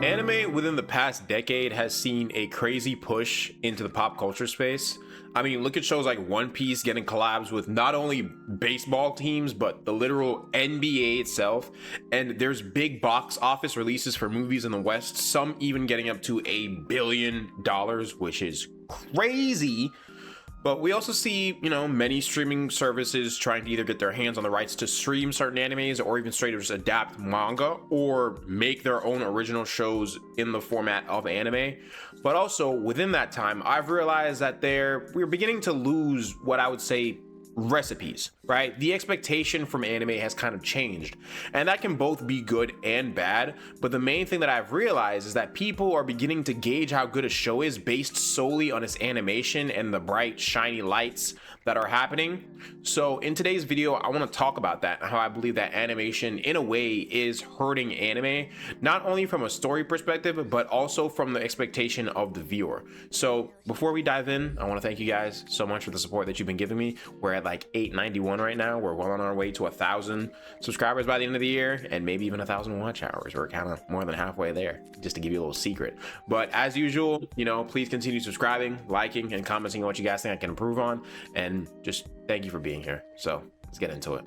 Anime within the past decade has seen a crazy push into the pop culture space. I mean, look at shows like One Piece getting collabs with not only baseball teams, but the literal NBA itself. And there's big box office releases for movies in the West, some even getting up to $1 billion, which is crazy. But we also see, many streaming services trying to either get their hands on the rights to stream certain animes or even straight up just adapt manga or make their own original shows in the format of anime. But also within that time, I've realized that we're beginning to lose what I would say recipes, right? The expectation from anime has kind of changed, and that can both be good and bad. But the main thing that I've realized is that people are beginning to gauge how good a show is based solely on its animation and the bright shiny lights that are happening. So in today's video, I want to talk about that, how I believe that animation in a way is hurting anime, not only from a story perspective, but also from the expectation of the viewer. So before we dive in, I want to thank you guys so much for the support that you've been giving me. We're at like 891 right now. We're well on our way to 1,000 subscribers by the end of the year, and maybe even 1,000 watch hours. We're kind of more than halfway there, just to give you a little secret. But as usual, please continue subscribing, liking, and commenting on what you guys think I can improve on. And just thank you for being here. So let's get into it.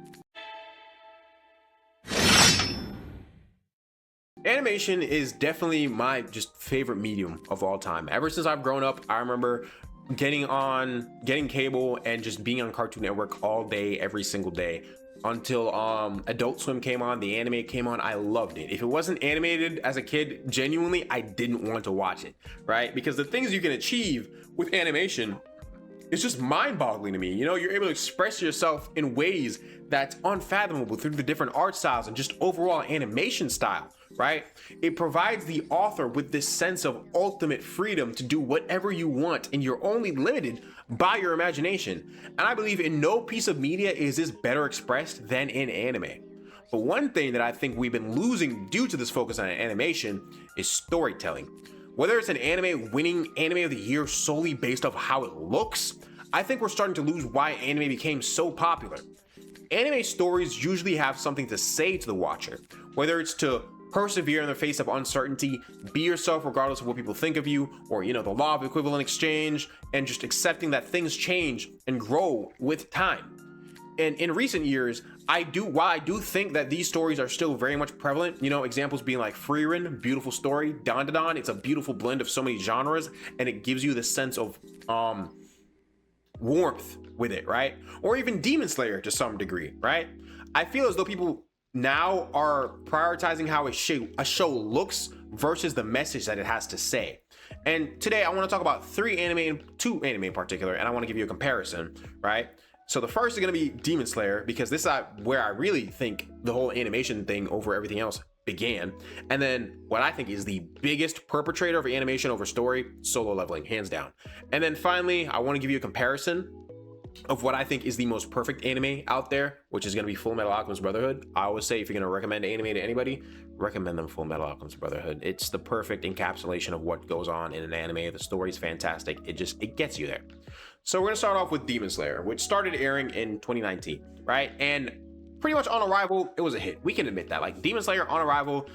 Animation is definitely my just favorite medium of all time. Ever since I've grown up, I remember getting cable and just being on Cartoon Network all day, every single day, until Adult Swim came on, the anime came on. I loved it. If it wasn't animated as a kid, genuinely, I didn't want to watch it, right? Because the things you can achieve with animation, it's just mind-boggling to me. You're able to express yourself in ways that's unfathomable through the different art styles and just overall animation style, right? It provides the author with this sense of ultimate freedom to do whatever you want, and you're only limited by your imagination. And I believe in no piece of media is this better expressed than in anime. But one thing that I think we've been losing due to this focus on animation is storytelling. Whether it's an anime winning anime of the year solely based off how it looks, I think we're starting to lose why anime became so popular. Anime stories usually have something to say to the watcher, whether it's to persevere in the face of uncertainty, be yourself regardless of what people think of you, or the law of equivalent exchange, and just accepting that things change and grow with time. And in recent years, while I do think that these stories are still very much prevalent, examples being like Frieren, beautiful story, Dandadan, it's a beautiful blend of so many genres, and it gives you the sense of warmth with it, right? Or even Demon Slayer to some degree, right? I feel as though people now are prioritizing how a show looks versus the message that it has to say. And today I want to talk about two anime in particular, and I want to give you a comparison, right? So the first is going to be Demon Slayer, because this is where I really think the whole animation thing over everything else began. And then what I think is the biggest perpetrator of animation over story, Solo Leveling, hands down. And then finally, I want to give you a comparison of what I think is the most perfect anime out there, which is going to be Full Metal Alchemist Brotherhood. I always say, if you're going to recommend anime to anybody, recommend them Full Metal Alchemist Brotherhood. It's the perfect encapsulation of what goes on in an anime. The story's fantastic. It gets you there. So we're going to start off with Demon Slayer, which started airing in 2019, right? And pretty much on arrival, it was a hit. We can admit that. Like, Demon Slayer on arrival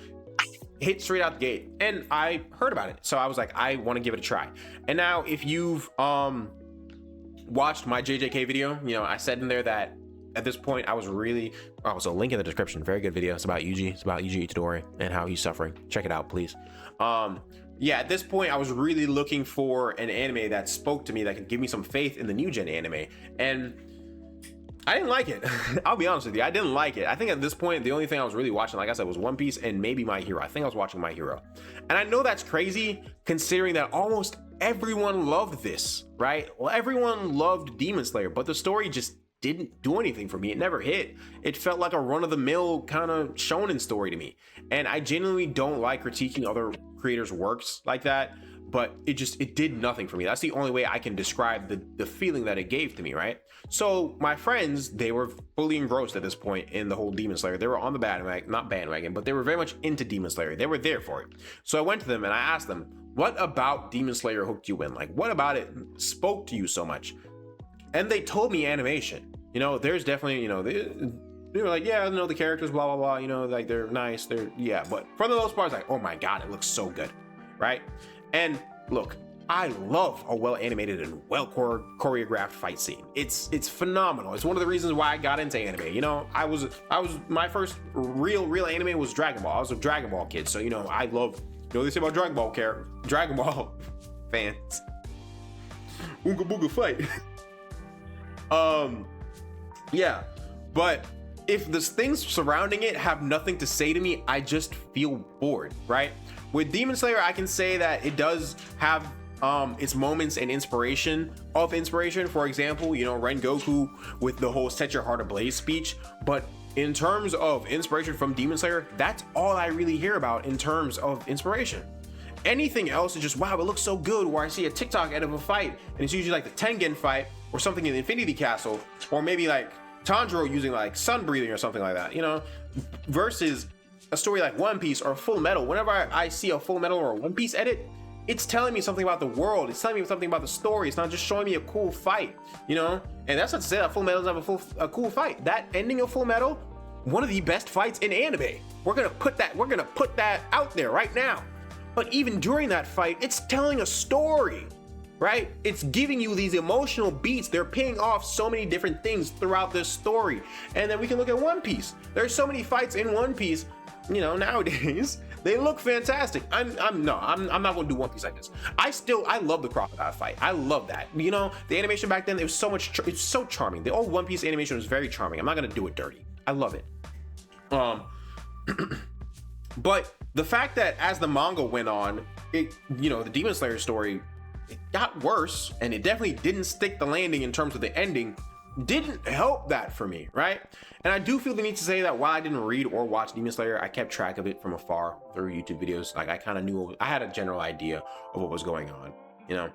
hit straight out the gate. And I heard about it. So I was like, I want to give it a try. And now if you've watched my JJK video, I said in there that at this point I was a link in the description. Very good video. It's about Yuji. It's about Yuji Itadori and how he's suffering. Check it out, please. At this point I was really looking for an anime that spoke to me, that could give me some faith in the new gen anime, and I didn't like it. I'll be honest with you, I didn't like it. I think at this point the only thing I was really watching, like I said, was One Piece and maybe My Hero. I think I was watching My Hero, and I know that's crazy considering that almost everyone loved this, right? Well, everyone loved Demon Slayer, but the story just didn't do anything for me. It never hit. It felt like a run-of-the-mill kind of shonen story to me, and I genuinely don't like critiquing other creators' works like that, but it did nothing for me. That's the only way I can describe the feeling that it gave to me, right? So my friends, they were fully engrossed at this point in the whole Demon Slayer. They were on the bandwagon, not bandwagon, but they were very much into Demon Slayer. They were there for it. So I went to them and I asked them, what about Demon Slayer hooked you in? Like, what about it spoke to you so much? And they told me animation. There's definitely, They were like, yeah, I know the characters, blah blah blah. You know, like they're nice, yeah. But for the most part, it's like, oh my god, it looks so good, right? And look, I love a well animated and well choreographed fight scene. It's phenomenal. It's one of the reasons why I got into anime. You know, I was my first real anime was Dragon Ball. I was a Dragon Ball kid, so you know I love. You know what they say about Dragon Ball fans. Ooga booga fight. Yeah, but if the things surrounding it have nothing to say to me, I just feel bored, right? With Demon Slayer, I can say that it does have its moments and inspiration. For example, you know, Rengoku with the whole set your heart ablaze speech. But in terms of inspiration from Demon Slayer, that's all I really hear about in terms of inspiration. Anything else is just, wow, it looks so good, where I see a TikTok edit of a fight and it's usually like the Tengen fight or something in Infinity Castle, or maybe like Tanjiro using like sun breathing or something like that, you know, versus a story like One Piece or Full Metal. Whenever I see a Full Metal or a One Piece edit, it's telling me something about the world. It's telling me something about the story. It's not just showing me a cool fight, you know? And that's not to say that Full Metal doesn't have a cool fight. That ending of Full Metal, one of the best fights in anime. We're gonna put that out there right now. But even during that fight, it's telling a story, right? It's giving you these emotional beats. They're paying off so many different things throughout this story. And then we can look at One Piece. There's so many fights in One Piece, you know, nowadays. They look fantastic. I'm not gonna do One Piece like this. I love the crocodile fight. I love that. You know, the animation back then, it was so much, it's so charming. The old One Piece animation was very charming. I'm not gonna do it dirty. I love it. But the fact that as the manga went on, it, you know, the Demon Slayer story, it got worse, and it definitely didn't stick the landing in terms of the ending, didn't help that for me, right? And I do feel the need to say that while I didn't read or watch Demon Slayer, I kept track of it from afar through YouTube videos. Like, I kind of knew, I had a general idea of what was going on, you know?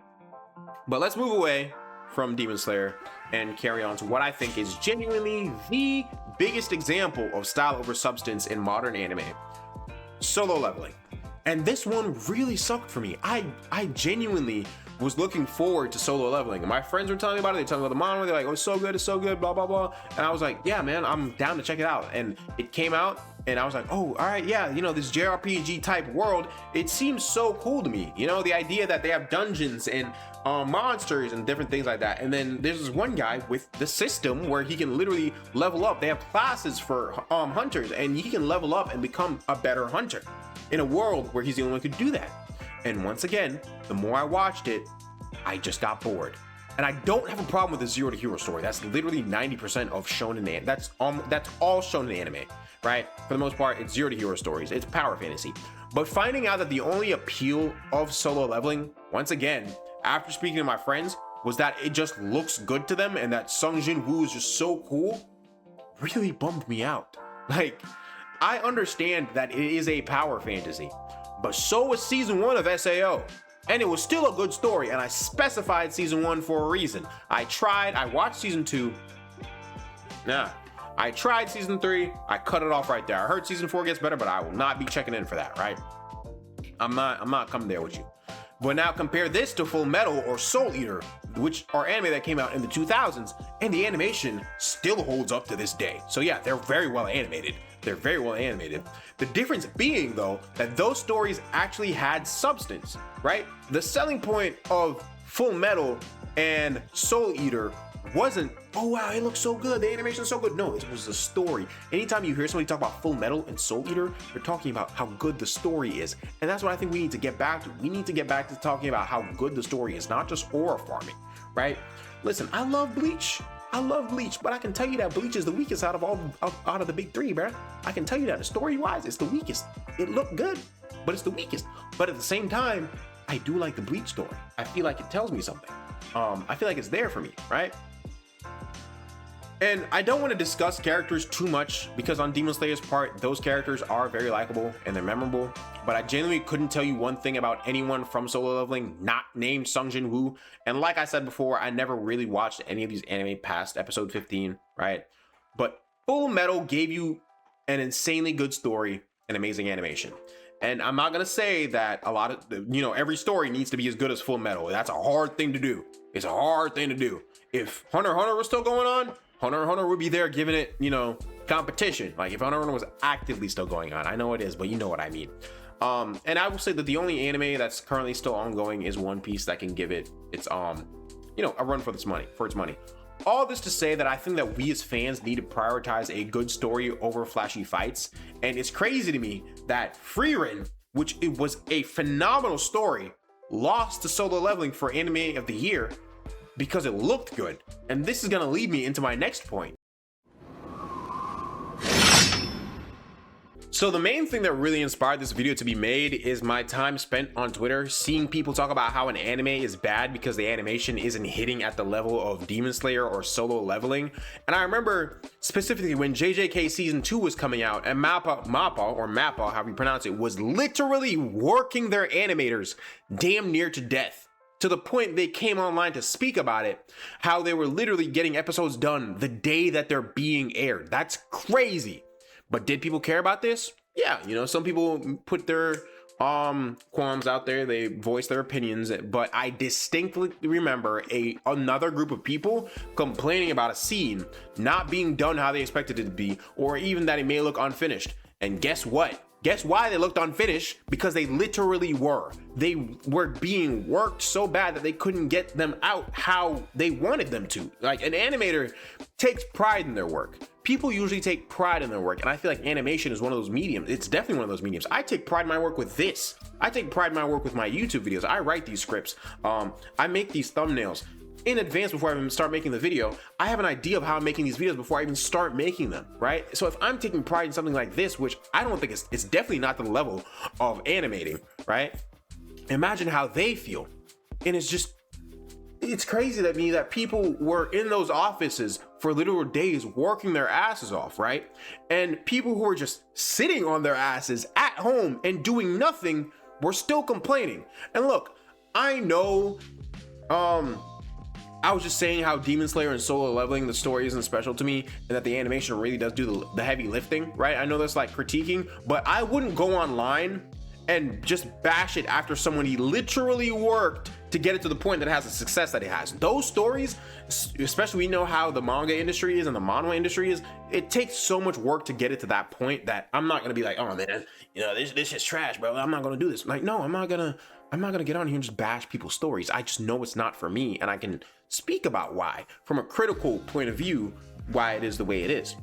But let's move away from Demon Slayer and carry on to what I think is genuinely the biggest example of style over substance in modern anime: Solo Leveling. And this one really sucked for me. I genuinely was looking forward to Solo Leveling. And my friends were telling me about it. They told me about the manga. They're like, oh, it's so good, blah, blah, blah. And I was like, yeah, man, I'm down to check it out. And it came out, and I was like, oh, all right, yeah, you know, this JRPG type world, it seems so cool to me. You know, the idea that they have dungeons and monsters and different things like that. And then there's this one guy with the system where he can literally level up. They have classes for hunters, and he can level up and become a better hunter in a world where he's the only one who could do that. And once again, the more I watched it, I just got bored. And I don't have a problem with the zero to hero story. That's literally 90% of shonen anime. That's all shonen anime, right? For the most part, it's zero to hero stories. It's power fantasy. But finding out that the only appeal of Solo Leveling, once again, after speaking to my friends, was that it just looks good to them and that Sung Jin Woo is just so cool, really bummed me out. Like, I understand that it is a power fantasy, but so was season 1 of SAO. And it was still a good story, and I specified season 1 for a reason. I watched season 2. Nah, I tried season 3, I cut it off right there. I heard season 4 gets better, but I will not be checking in for that, right? I'm not coming there with you. But now compare this to Full Metal or Soul Eater, which are anime that came out in the 2000s, and the animation still holds up to this day. So yeah, they're very well animated. The difference being, though, that those stories actually had substance, right? The selling point of Full Metal and Soul Eater wasn't, oh wow, it looks so good, the animation's so good. No, it was the story. Anytime you hear somebody talk about Full Metal and Soul Eater, they're talking about how good the story is. And that's what I think we need to get back to. We need to get back to talking about how good the story is, not just horror farming, right? Listen, I love Bleach, but I can tell you that Bleach is the weakest out of the big three, bruh. I can tell you that. Story-wise, it's the weakest. It looked good, but it's the weakest. But at the same time, I do like the Bleach story. I feel like it tells me something. I feel like it's there for me, right? And I don't want to discuss characters too much because on Demon Slayer's part, those characters are very likable and they're memorable. But I genuinely couldn't tell you one thing about anyone from Solo Leveling not named Sung Jin Woo. And like I said before, I never really watched any of these anime past episode 15, right? But Full Metal gave you an insanely good story and amazing animation. And I'm not going to say that a lot of, you know, every story needs to be as good as Full Metal. That's a hard thing to do. It's a hard thing to do. If Hunter x Hunter was still going on, Hunter x Hunter would be there giving it, you know, competition. Like if Hunter x Hunter was actively still going on. I know it is, but you know what I mean. And I will say that the only anime that's currently still ongoing is One Piece that can give it its you know, a run for its money. All this to say that I think that we as fans need to prioritize a good story over flashy fights. And it's crazy to me that Frieren, which it was a phenomenal story, lost to Solo Leveling for Anime of the Year because it looked good. And this is gonna lead me into my next point. So the main thing that really inspired this video to be made is my time spent on Twitter seeing people talk about how an anime is bad because the animation isn't hitting at the level of Demon Slayer or Solo Leveling. And I remember specifically when JJK season 2 was coming out and Mappa, however you pronounce it, was literally working their animators damn near to death, to the point they came online to speak about it, how they were literally getting episodes done the day that they're being aired. That's crazy. But did people care about this? Yeah, you know, some people put their qualms out there, they voice their opinions, but I distinctly remember another group of people complaining about a scene not being done how they expected it to be, or even that it may look unfinished. And guess what? Guess why they looked unfinished? Because they literally were. They were being worked so bad that they couldn't get them out how they wanted them to. Like, an animator takes pride in their work. People usually take pride in their work, and I feel like animation is one of those mediums. It's definitely one of those mediums. I take pride in my work with this. I take pride in my work with my YouTube videos. I write these scripts. I make these thumbnails in advance before I even start making the video. I have an idea of how I'm making these videos before I even start making them, right? So if I'm taking pride in something like this, which I don't think it's definitely not the level of animating, right? Imagine how they feel. And it's crazy that people were in those offices for literal days working their asses off, right? And people who were just sitting on their asses at home and doing nothing were still complaining. And look, I know, I was just saying how Demon Slayer and Solo Leveling, the story isn't special to me, and that the animation really does do the heavy lifting, right? I know that's like critiquing, but I wouldn't go online and just bash it after someone he literally worked to get it to the point that it has the success that it has. Those stories, especially we know how the manga industry is and the manhwa industry is, it takes so much work to get it to that point that I'm not gonna be like, oh man, you know, this shit's trash, bro, I'm not gonna do this. Like, no, I'm not gonna get on here and just bash people's stories. I just know it's not for me, and I can speak about why, from a critical point of view, why it is the way it is.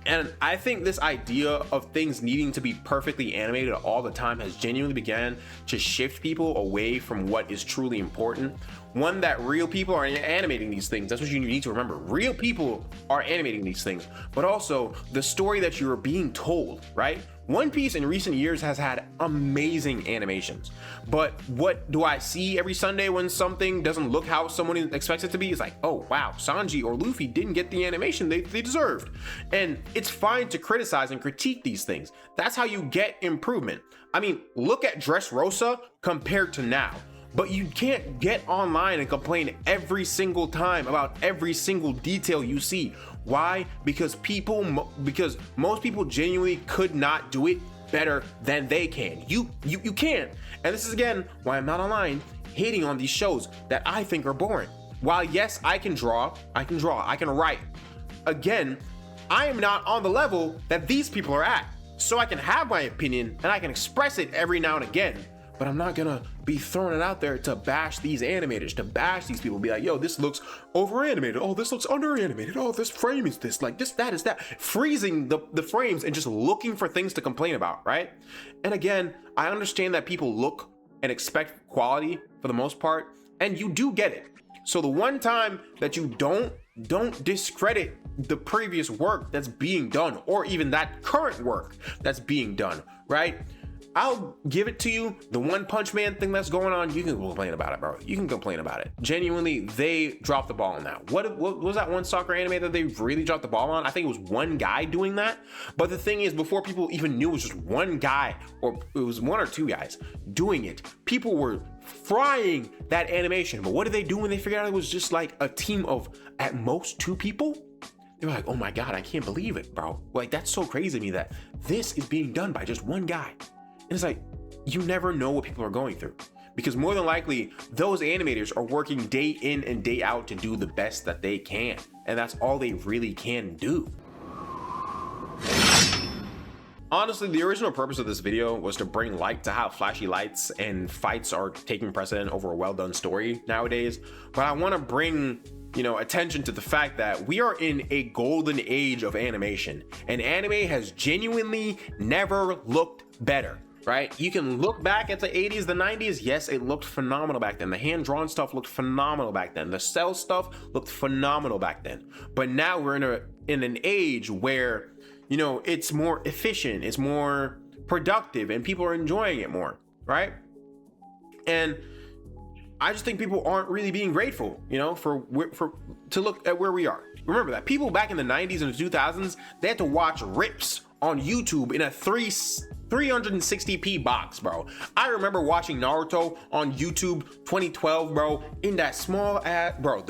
And I think this idea of things needing to be perfectly animated all the time has genuinely began to shift people away from what is truly important. One, that real people are animating these things. That's what you need to remember. Real people are animating these things, but also the story that you're being told, right? One Piece in recent years has had amazing animations, but what do I see every Sunday when something doesn't look how someone expects it to be? It's like, oh wow, Sanji or Luffy didn't get the animation they deserved. And it's fine to criticize and critique these things. That's how you get improvement. I mean, look at Dressrosa compared to now. But you can't get online and complain every single time about every single detail you see. Why? Because most people genuinely could not do it better than they can. You can't. And this is again why I'm not online hating on these shows that I think are boring. While yes, I can draw, I can write. Again, I am not on the level that these people are at. So I can have my opinion and I can express it every now and again. But I'm not gonna be throwing it out there to bash these animators, to bash these people, be like, yo, this looks over animated. Oh, this looks under animated. Oh, this frame is this, like this, that is that. Freezing the frames and just looking for things to complain about, right? And again, I understand that people look and expect quality for the most part, and you do get it. So the one time that you don't discredit the previous work that's being done, or even that current work that's being done, right? I'll give it to you. The One Punch Man thing that's going on, you can complain about it, bro. You can complain about it. Genuinely, they dropped the ball on that. What was that one soccer anime that they really dropped the ball on? I think it was one guy doing that. But the thing is, before people even knew it was just one guy, or it was one or two guys doing it, people were frying that animation. But what did they do when they figured out it was just like a team of at most two people? They were like, oh my God, I can't believe it, bro. Like, that's so crazy to me that this is being done by just one guy. And it's like, you never know what people are going through, because more than likely those animators are working day in and day out to do the best that they can. and that's all they really can do. Honestly, the original purpose of this video was to bring light to how flashy lights and fights are taking precedent over a well-done story nowadays. But I want to bring, attention to the fact that we are in a golden age of animation, and anime has genuinely never looked better. Right? You can look back at the 80s, the 90s. Yes, it looked phenomenal back then. The hand-drawn stuff looked phenomenal back then. The cell stuff looked phenomenal back then. But now we're in an age where it's more efficient, it's more productive, and people are enjoying it more, right? And I just think people aren't really being grateful, to look at where we are. Remember that people back in the 90s and the 2000s, they had to watch rips on YouTube in a 360p box, bro. I remember watching Naruto on YouTube 2012, bro, in that small ass, bro,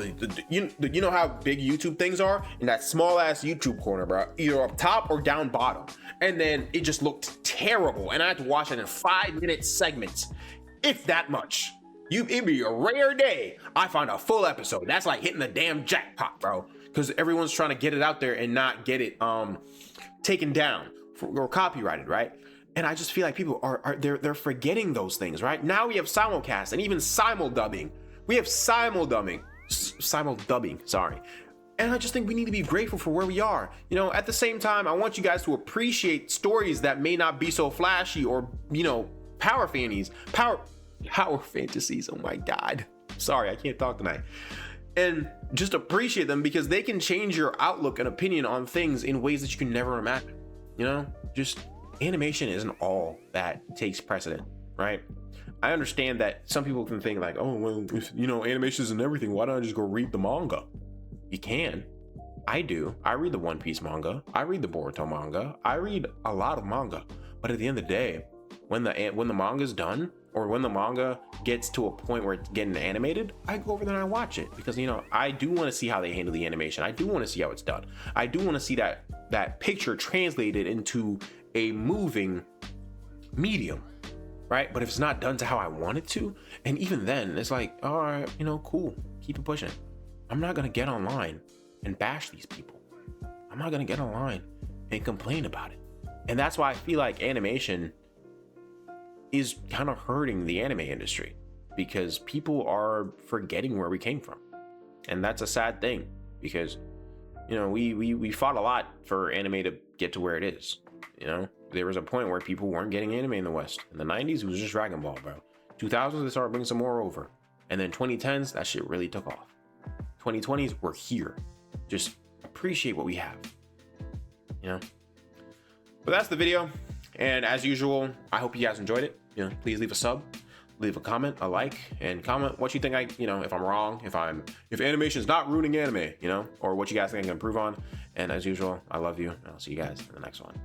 you know how big YouTube things are? In that small ass YouTube corner, bro, either up top or down bottom. And then it just looked terrible, and I had to watch it in 5-minute segments, if that much. It'd be a rare day I find a full episode. That's like hitting the damn jackpot, bro, because everyone's trying to get it out there and not get it taken down or copyrighted, right? And I just feel like people they're forgetting those things, right? Now we have simulcast and even simuldubbing. We have simuldubbing, sorry. And I just think we need to be grateful for where we are. At the same time, I want you guys to appreciate stories that may not be so flashy or, power fantasies. Oh my God. Sorry, I can't talk tonight. And just appreciate them, because they can change your outlook and opinion on things in ways that you can never imagine. Just animation isn't all that takes precedent, right? I understand that some people can think like, oh, well, if, animation isn't everything, why don't I just go read the manga? You can. I do. I read the One Piece manga. I read the Boruto manga. I read a lot of manga. But at the end of the day, when the manga's done, or when the manga gets to a point where it's getting animated, I go over there and I watch it, because I do want to see how they handle the animation. I do want to see how it's done. I do want to see that picture translated into a moving medium, right? But if it's not done to how I want it to, and even then it's like, all right, cool, keep it pushing. I'm not gonna get online and bash these people. I'm not gonna get online and complain about it. And that's why I feel like animation is kind of hurting the anime industry, because people are forgetting where we came from. And that's a sad thing, because we fought a lot for anime to get to where it is. There was a point where people weren't getting anime in the West. In the 90s, it was just Dragon Ball, bro. 2000s, they started bringing some more over. And then 2010s, that shit really took off. 2020s, we're here. Just appreciate what we have. But that's the video. And as usual, I hope you guys enjoyed it. Please leave a sub, leave a comment, a like, and comment what you think if I'm wrong, if animation is not ruining anime, or what you guys think I can improve on. And as usual, I love you, and I'll see you guys in the next one.